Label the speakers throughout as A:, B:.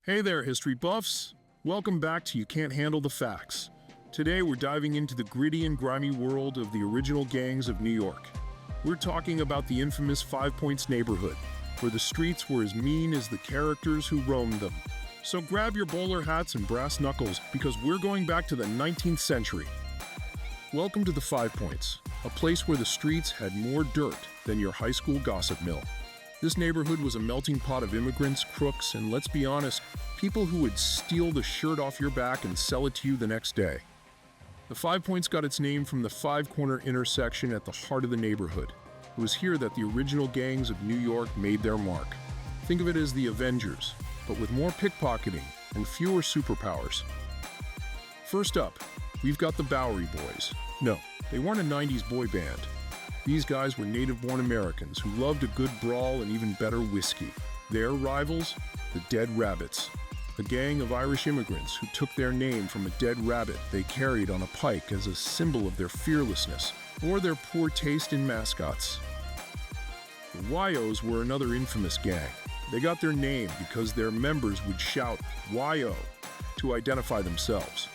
A: Hey there, history buffs! Welcome back to You Can't Handle the Facts. Today we're diving into the gritty and grimy world of the original gangs of New York. We're talking about the infamous Five Points neighborhood, where the streets were as mean as the characters who roamed them. So grab your bowler hats and brass knuckles, because we're going back to the 19th century. Welcome to the Five Points, a place where the streets had more dirt than your high school gossip mill. This neighborhood was a melting pot of immigrants, crooks, and let's be honest, people who would steal the shirt off your back and sell it to you the next day. The Five Points got its name from the five-corner intersection at the heart of the neighborhood. It was here that the original gangs of New York made their mark. Think of it as the Avengers, but with more pickpocketing and fewer superpowers. First up, we've got the Bowery Boys. No, they weren't a 90s boy band. These guys were native-born Americans who loved a good brawl and even better whiskey. Their rivals? The Dead Rabbits, a gang of Irish immigrants who took their name from a dead rabbit they carried on a pike as a symbol of their fearlessness or their poor taste in mascots. The Wyos were another infamous gang. They got their name because their members would shout "Wyo" to identify themselves.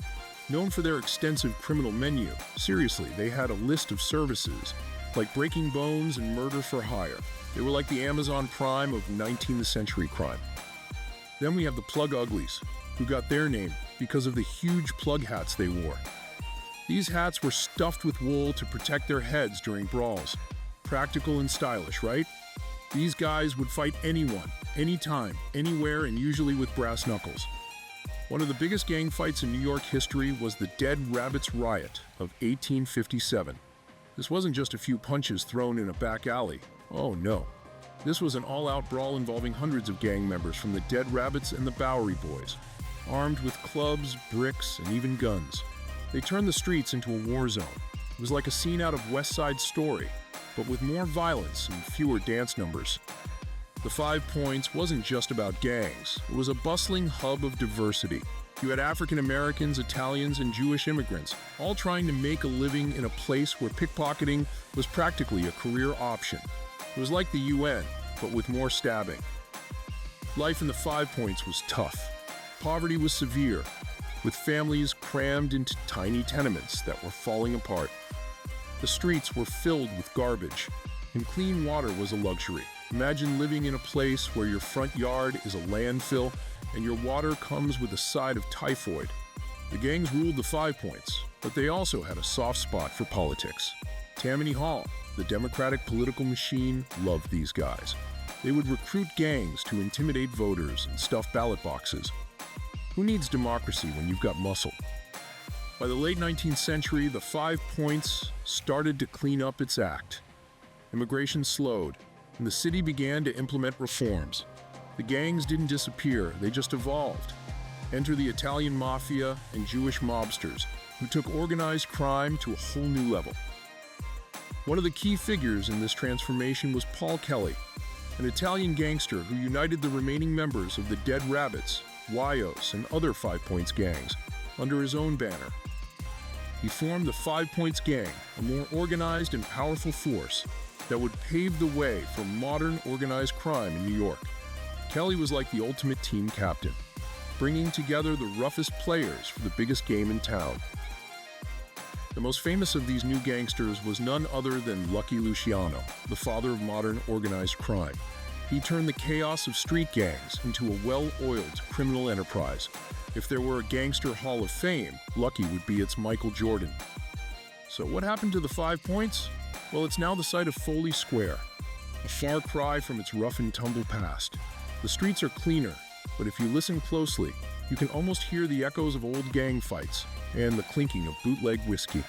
A: Known for their extensive criminal menu, seriously, they had a list of services like breaking bones and murder for hire. They were like the Amazon Prime of 19th century crime. Then we have the Plug Uglies, who got their name because of the huge plug hats they wore. These hats were stuffed with wool to protect their heads during brawls. Practical and stylish, right? These guys would fight anyone, anytime, anywhere, and usually with brass knuckles. One of the biggest gang fights in New York history was the Dead Rabbits Riot of 1857. This wasn't just a few punches thrown in a back alley. Oh no. This was an all-out brawl involving hundreds of gang members from the Dead Rabbits and the Bowery Boys, armed with clubs, bricks, and even guns. They turned the streets into a war zone. It was like a scene out of West Side Story, but with more violence and fewer dance numbers. The Five Points wasn't just about gangs. It was a bustling hub of diversity. You had African Americans, Italians, and Jewish immigrants, all trying to make a living in a place where pickpocketing was practically a career option. It was like the UN, but with more stabbing. Life in the Five Points was tough. Poverty was severe, with families crammed into tiny tenements that were falling apart. The streets were filled with garbage, and clean water was a luxury. Imagine living in a place where your front yard is a landfill and your water comes with a side of typhoid. The gangs ruled the Five Points, but they also had a soft spot for politics. Tammany Hall, the Democratic political machine, loved these guys. They would recruit gangs to intimidate voters and stuff ballot boxes. Who needs democracy when you've got muscle? By the late 19th century, the Five Points started to clean up its act. Immigration slowed, and the city began to implement reforms. The gangs didn't disappear, they just evolved. Enter the Italian Mafia and Jewish mobsters, who took organized crime to a whole new level. One of the key figures in this transformation was Paul Kelly, an Italian gangster who united the remaining members of the Dead Rabbits, Wyos, and other Five Points gangs under his own banner. He formed the Five Points Gang, a more organized and powerful force that would pave the way for modern organized crime in New York. Kelly was like the ultimate team captain, bringing together the roughest players for the biggest game in town. The most famous of these new gangsters was none other than Lucky Luciano, the father of modern organized crime. He turned the chaos of street gangs into a well-oiled criminal enterprise. If there were a gangster hall of fame, Lucky would be its Michael Jordan. So what happened to the Five Points? Well, it's now the site of Foley Square, a far cry from its rough-and-tumble past. The streets are cleaner, but if you listen closely, you can almost hear the echoes of old gang fights and the clinking of bootleg whiskey.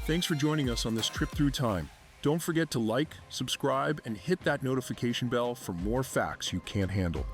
A: Thanks for joining us on this trip through time. Don't forget to like, subscribe, and hit that notification bell for more facts you can't handle.